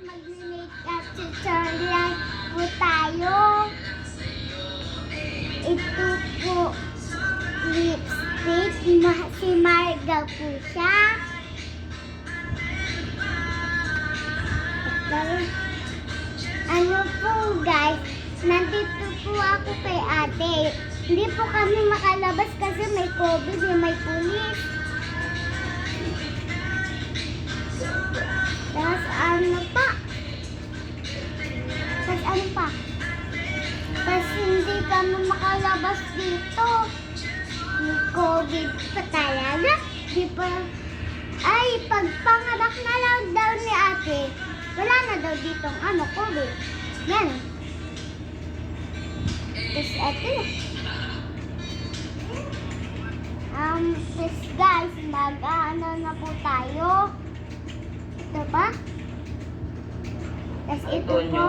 mag-makeup tutorial po tayo. Ito po, lipstick. Si Marga po siya. Ano po guys, nandito po ako kay ate. Hindi po kami makalabas kasi may COVID, may pulis. Tapos ano pa? Tapos hindi kami makalabas dito. May COVID pa talaga. Di pa. Ay, pag panganak na lang daw ni ate, wala na daw ditong COVID. Yan. Tapos ito. Tapos guys, mag-ano na po tayo. Ito ba? Tapos ito po.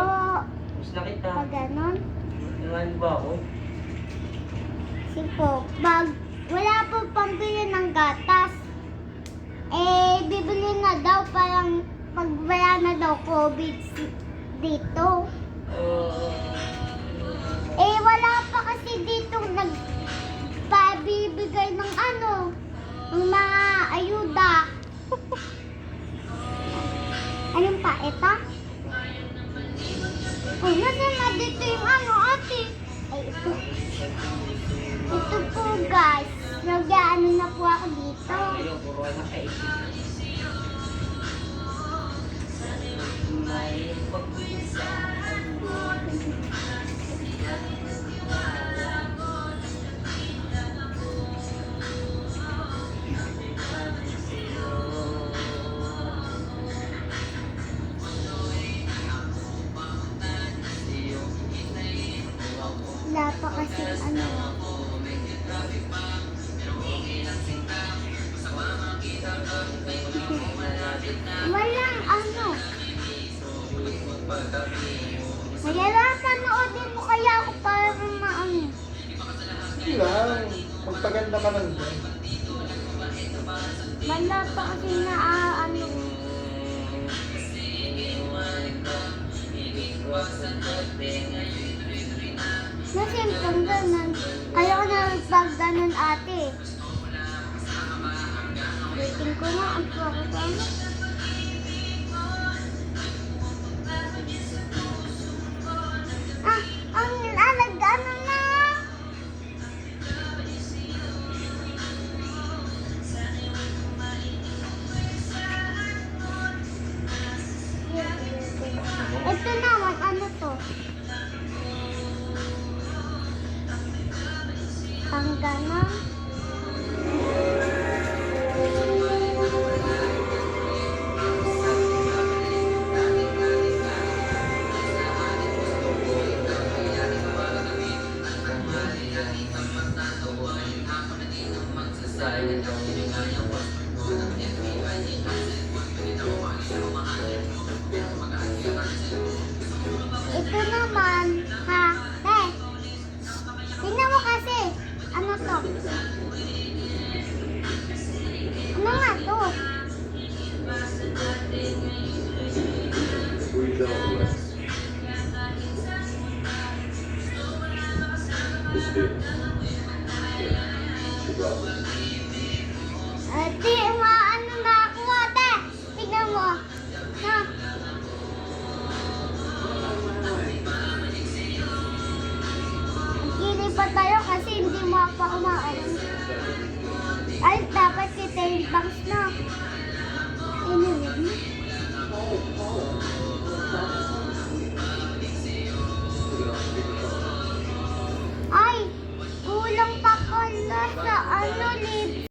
Mas nakita. Pag ganon. Ano ba ako? Kasi po, wala po pambili ng gatas. Bibili na daw parang pag wala na daw COVID dito. Wala pa kasi dito nagpabibigay ng ng mga ayuda. Anong pa? Ito? Nasaan na dito yung ate? Ay, ito. Ito po guys. Nag-ano na po ako dito. Yung puro na kaisip. May pag-isa. Wala pa kasi walang Mayroon panoodin mo kaya ako para Hindi lang. Magpaganda ka lang dyan. Wala pa kasi Nasimpang ganun. Kaya ko na pag ganun ate. Waiting ko na ang program. Nag-ano na. Ito naman, ano to? Pang ganon. Ito naman, tingnan mo kasi. Ano to? Ano nga to? Ate, maano na ako ate. Tingnan mo. Magkilipat tayo kasi hindi mo ako kumain. Ay, dapat kita yung bangs na. Anyway.